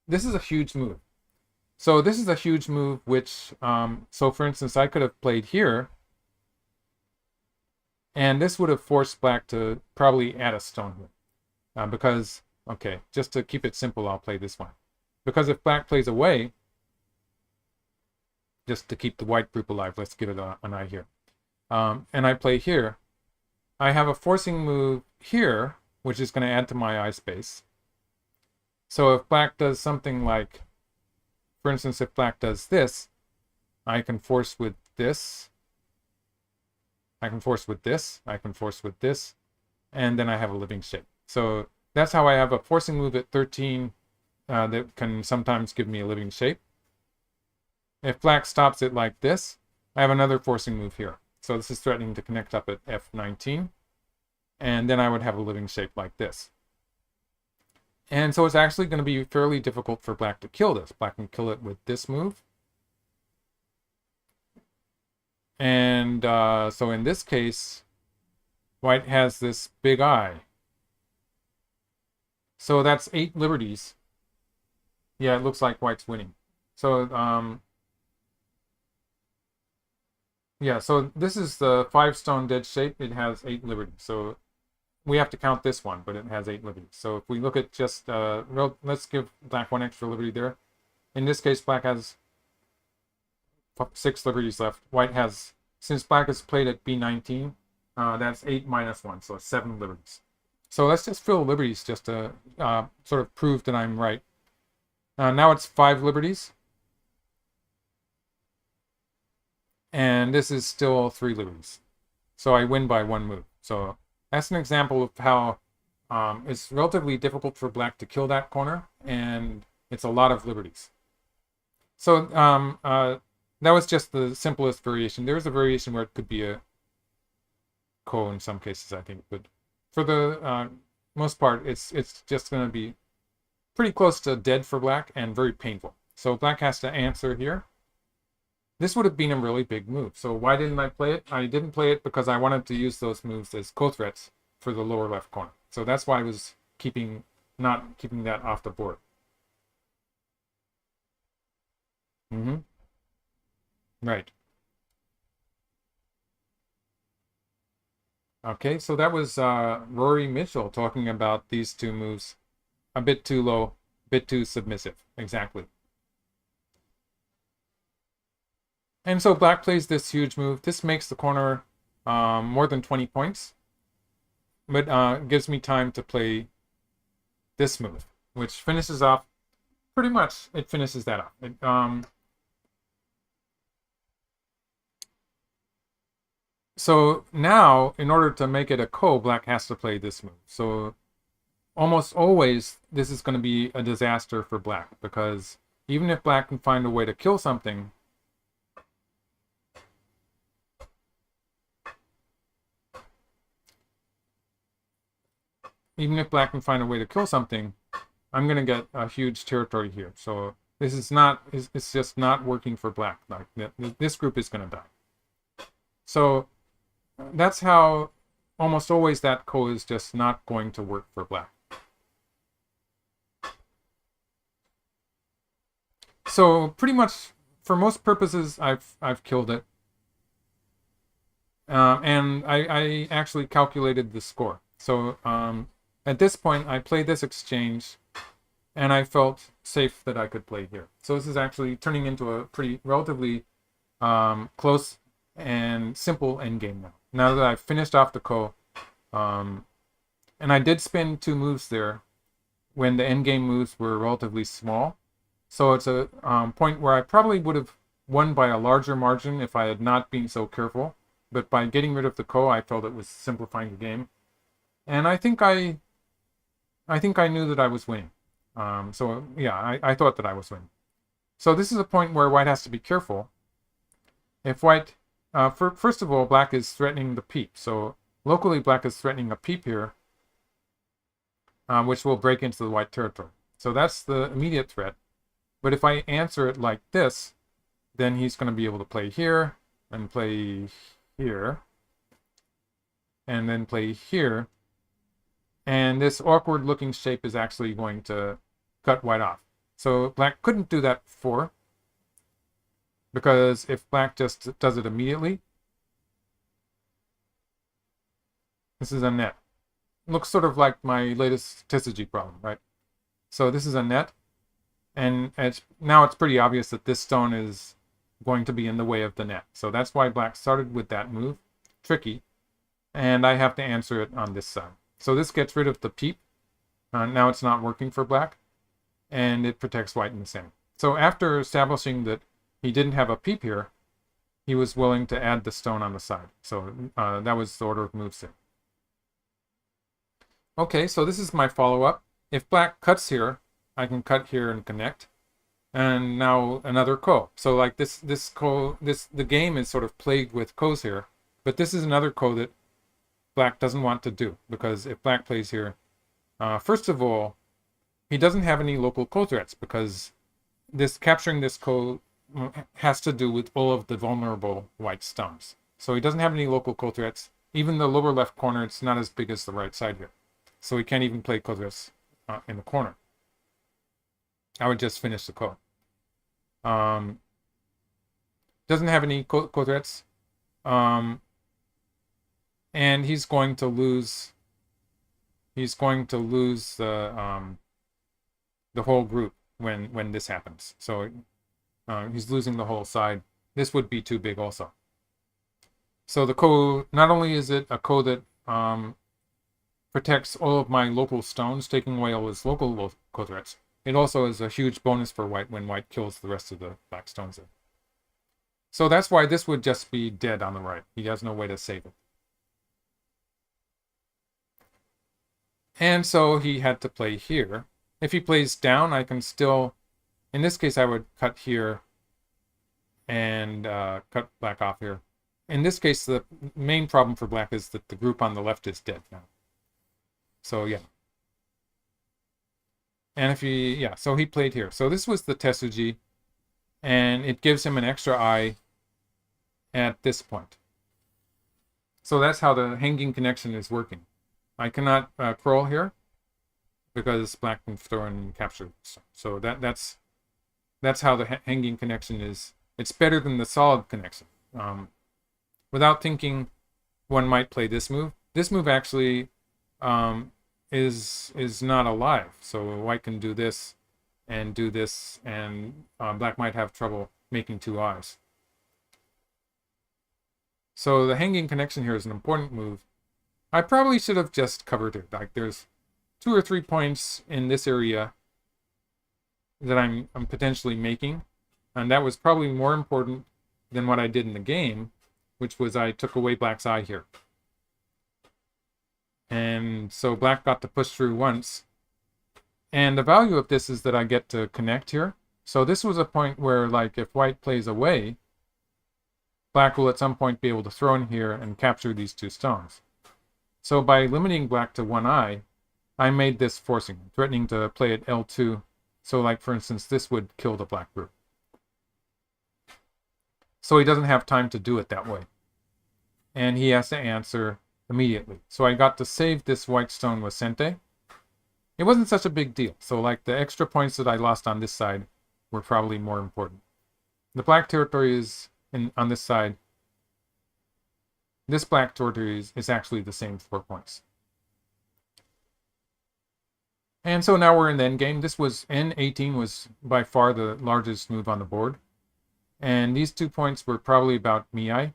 This is a huge move. So this is a huge move, which... so for instance, I could have played here, and this would have forced black to probably add a stone here. Because, okay, just to keep it simple, I'll play this one. Because if black plays away, just to keep the white group alive, let's give it an eye here. And I play here, I have a forcing move here, which is going to add to my eye space. So if black does something like, for instance, if black does this, I can force with this, I can force with this, I can force with this, and then I have a living shape. So that's how I have a forcing move at 13 that can sometimes give me a living shape. If black stops it like this, I have another forcing move here. So this is threatening to connect up at F19. And then I would have a living shape like this. And so it's actually going to be fairly difficult for black to kill this. Black can kill it with this move. And so in this case, white has this big eye. So that's 8 liberties. Yeah, it looks like white's winning. So, yeah, so this is the 5-stone dead shape. It has 8 liberties. So we have to count this one, but it has 8 liberties. So if we look at just, let's give black 1 extra liberty there. In this case, black has 6 liberties left. White has, since black is played at B19, that's 8 minus 1, so 7 liberties. So let's just fill liberties just to sort of prove that I'm right. Now it's 5 liberties. And this is still 3 liberties. So I win by 1 move. So that's an example of how it's relatively difficult for black to kill that corner, and it's a lot of liberties. So that was just the simplest variation. There is a variation where it could be a ko in some cases, I think, but for the most part, it's just going to be pretty close to dead for black and very painful. So black has to answer here. This would have been a really big move. So why didn't I play it? I didn't play it because I wanted to use those moves as co-threats for the lower left corner. So that's why I was not keeping that off the board. Right. Okay, so that was Rory Mitchell talking about these 2 moves. A bit too low, a bit too submissive. Exactly. And so black plays this huge move. This makes the corner more than 20 points, but gives me time to play this move, which finishes off, pretty much, it finishes that off. So now, in order to make it a ko, black has to play this move. So almost always, this is going to be a disaster for black, because even if black can find a way to kill something, I'm going to get a huge territory here. So this is not, it's just not working for black. Like this group is going to die. So that's how almost always that ko is just not going to work for black. So pretty much for most purposes, I've killed it. And I actually calculated the score. So at this point, I played this exchange, and I felt safe that I could play here. So this is actually turning into a pretty relatively close and simple endgame now. Now that I've finished off the ko, and I did spend 2 moves there when the endgame moves were relatively small. So it's a point where I probably would have won by a larger margin if I had not been so careful. But by getting rid of the ko, I felt it was simplifying the game. And I think I knew that I was winning. So yeah, I thought that I was winning. So this is a point where white has to be careful. If white, first of all, black is threatening the peep. So locally, black is threatening a peep here, which will break into the white territory. So that's the immediate threat. But if I answer it like this, then he's going to be able to play here, and play here, and then play here. And this awkward looking shape is actually going to cut white off. So black couldn't do that before, because if black just does it immediately, this is a net. Looks sort of like my latest Tisuji problem, right? So this is a net, and now it's pretty obvious that this stone is going to be in the way of the net. So that's why black started with that move. Tricky. And I have to answer it on this side. So this gets rid of the peep. Now it's not working for black. And it protects white in the center. So after establishing that he didn't have a peep here, he was willing to add the stone on the side. So that was the order of moves there. Okay, so this is my follow-up. If black cuts here, I can cut here and connect. And now another ko. So like the game is sort of plagued with kos here. But this is another ko that black doesn't want to do, because if black plays here, first of all, he doesn't have any local ko threats, because capturing this ko has to do with all of the vulnerable white stones. So he doesn't have any local ko threats. even the lower left corner, it's not as big as the right side here. So he can't even play kotres in the corner. I would just finish the ko. Doesn't have any kotrets. And he's going to lose the whole group when this happens. So he's losing the whole side. This would be too big also. So the ko, not only is it a ko that protects all of my local stones, taking away all his local ko threats, it also is a huge bonus for white when white kills the rest of the black stones there. So that's why this would just be dead on the right. He has no way to save it. And so he had to play here. If he plays down, I can still, in this case, I would cut here and cut black off here. In this case, the main problem for black is that the group on the left is dead now. So yeah. And if he, yeah, so he played here. So this was the Tesuji, and it gives him an extra eye at this point. So that's how the hanging connection is working. I cannot crawl here because black can throw and capture. So that's how the hanging connection is. It's better than the solid connection. Without thinking, one might play this move. This move actually is not alive. So white can do this, and black might have trouble making two eyes. So the hanging connection here is an important move. I probably should have just covered it. Like there's 2 or 3 points in this area that I'm potentially making, and that was probably more important than what I did in the game, which was I took away black's eye here. And so black got to push through once. And the value of this is that I get to connect here. So this was a point where, like, if white plays away, black will at some point be able to throw in here and capture these 2 stones. So by limiting black to 1 eye, I made this forcing, threatening to play at L2. So like, for instance, this would kill the black group. So he doesn't have time to do it that way. And he has to answer immediately. So I got to save this white stone with Sente. It wasn't such a big deal. So like the extra points that I lost on this side were probably more important. The black territory is on this side. This black territory is actually the same 4 points. And so now we're in the end game. This was N18 was by far the largest move on the board. And these 2 points were probably about Miai.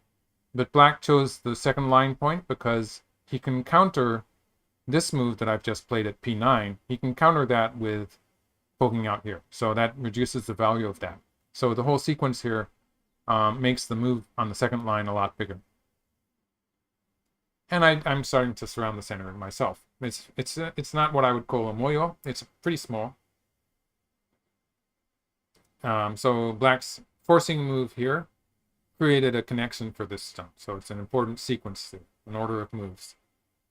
But black chose the second line point because he can counter this move that I've just played at P9. He can counter that with poking out here. So that reduces the value of that. So the whole sequence here makes the move on the second line a lot bigger. And I'm starting to surround the center myself. It's not what I would call a moyo. It's pretty small. So black's forcing move here created a connection for this stone. So it's an important sequence, an order of moves.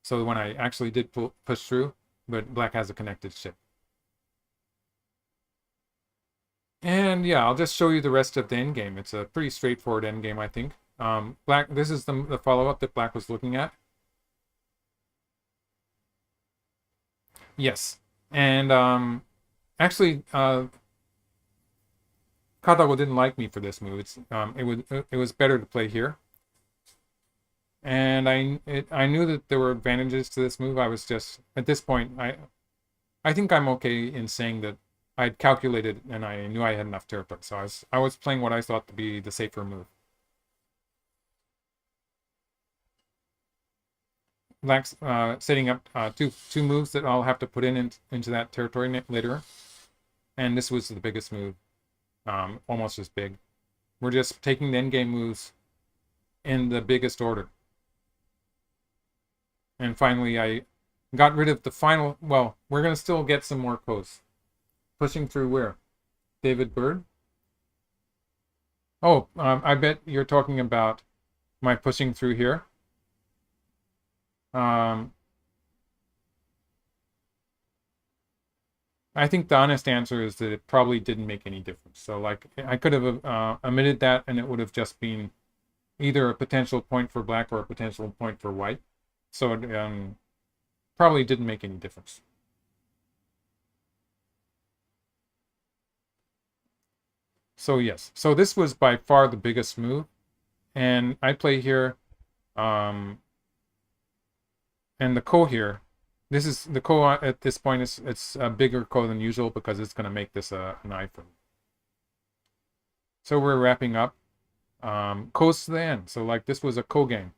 So when I actually did push through, but black has a connected ship. And yeah, I'll just show you the rest of the endgame. It's a pretty straightforward endgame, I think. Black. This is the follow-up that black was looking at. Yes, and actually, Katago didn't like me for this move. It was better to play here. And I knew that there were advantages to this move. I was just at this point, I think I'm okay in saying that I'd calculated and I knew I had enough territory. So I was playing what I thought to be the safer move. Black's setting up two moves that I'll have to put into that territory later. And this was the biggest move, almost as big. We're just taking the endgame moves in the biggest order. And finally, I got rid of the final... Well, we're going to still get some more coasts. Pushing through where? David Bird? Oh, I bet you're talking about my pushing through here. I think the honest answer is that it probably didn't make any difference. So, like, I could have omitted that and it would have just been either a potential point for black or a potential point for white. So it probably didn't make any difference. So yes, so this was by far the biggest move. And I play here, and the ko here, this is the ko at this point it's a bigger ko than usual because it's going to make this an iPhone. So we're wrapping up. Close to the end. So like this was a ko game.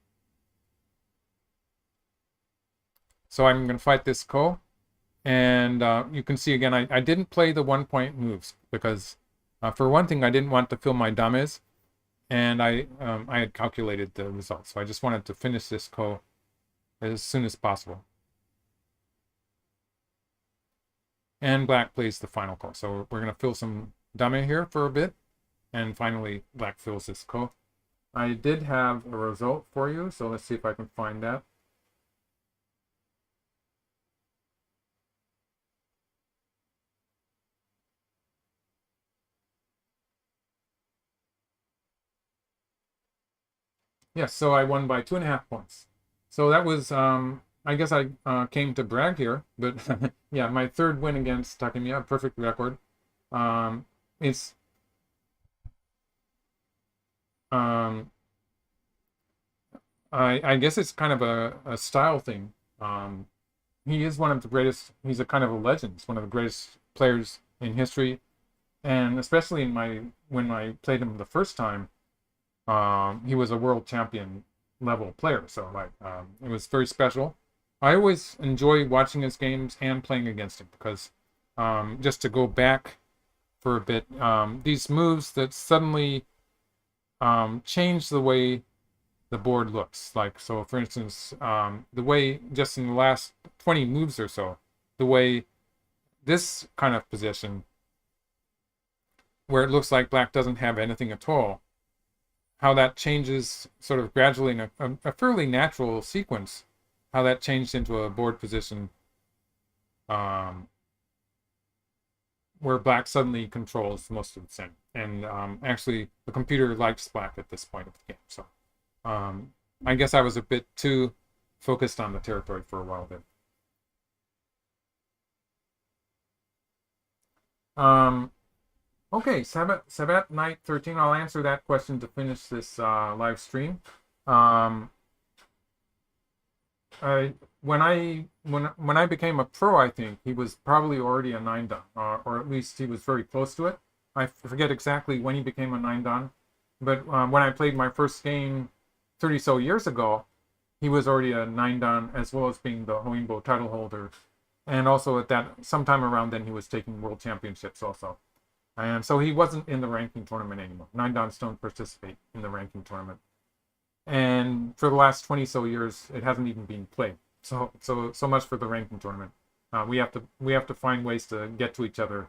So I'm going to fight this ko. And you can see again, I didn't play the 1-point moves because for one thing, I didn't want to fill my dames. And I had calculated the results. So I just wanted to finish this ko as soon as possible. And black plays the final ko. So we're going to fill some dame here for a bit. And finally, black fills this ko. I did have a result for you, so let's see if I can find that. Yes, so I won by 2.5 points. So that was, I guess I came to brag here, but yeah, my third win against Takemiya, perfect record. It's I guess it's kind of a style thing. He is one of the greatest. He's a kind of a legend. He's one of the greatest players in history, and especially in when I played him the first time, he was a world champion level player. So like, it was very special. I always enjoy watching his games and playing against him because just to go back for a bit, these moves that suddenly change the way the board looks. Like, so for instance, the way just in the last 20 moves or so, the way this kind of position where it looks like black doesn't have anything at all, how that changes sort of gradually in a fairly natural sequence, how that changed into a board position where black suddenly controls most of the center. And actually, the computer likes black at this point of the game. So I guess I was a bit too focused on the territory for a while there. Okay, Sabat Night 13. I'll answer that question to finish this live stream. When I became a pro, I think he was probably already a 9-dan, or at least he was very close to it. I forget exactly when he became a 9-dan, but when I played my first game 30 so years ago, he was already a 9-dan as well as being the Hoinbo title holder, and also at that sometime around then he was taking world championships also. And so he wasn't in the ranking tournament anymore. 9-dans don't participate in the ranking tournament. And for the last 20 so years, it hasn't even been played. So much for the ranking tournament. We have to find ways to get to each other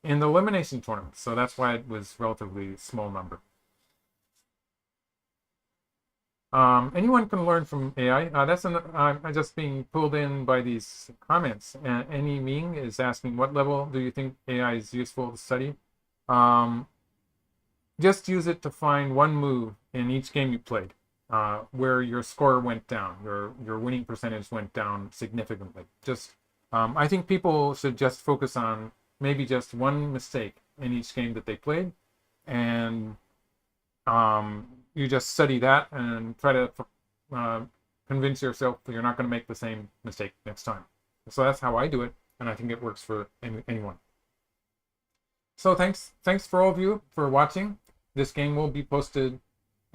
in the elimination tournament. So that's why it was relatively small number. Anyone can learn from AI. I'm just being pulled in by these comments. Any Ming is asking, what level do you think AI is useful to study? Just use it to find one move in each game you played where your score went down, your winning percentage went down significantly. Just I think people should just focus on maybe just one mistake in each game that they played, and you just study that and try to convince yourself that you're not going to make the same mistake next time. So that's how I do it, and I think it works for anyone. So thanks for all of you for watching. This game will be posted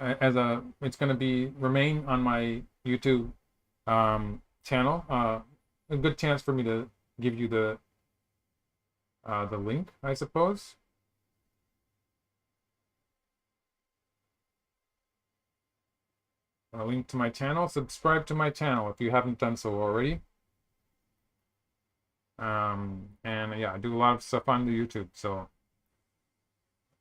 it's going to remain on my YouTube channel. A good chance for me to give you the link, I suppose. A link to my channel. Subscribe to my channel if you haven't done so already. And yeah, I do a lot of stuff on the YouTube, so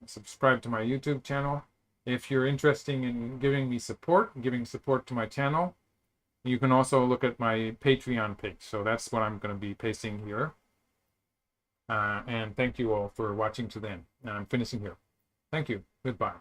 subscribe to my YouTube channel. If you're interested in giving support to my channel, you can also look at my Patreon page. So that's what I'm going to be pasting here. And thank you all for watching to the end. I'm finishing here. Thank you. Goodbye.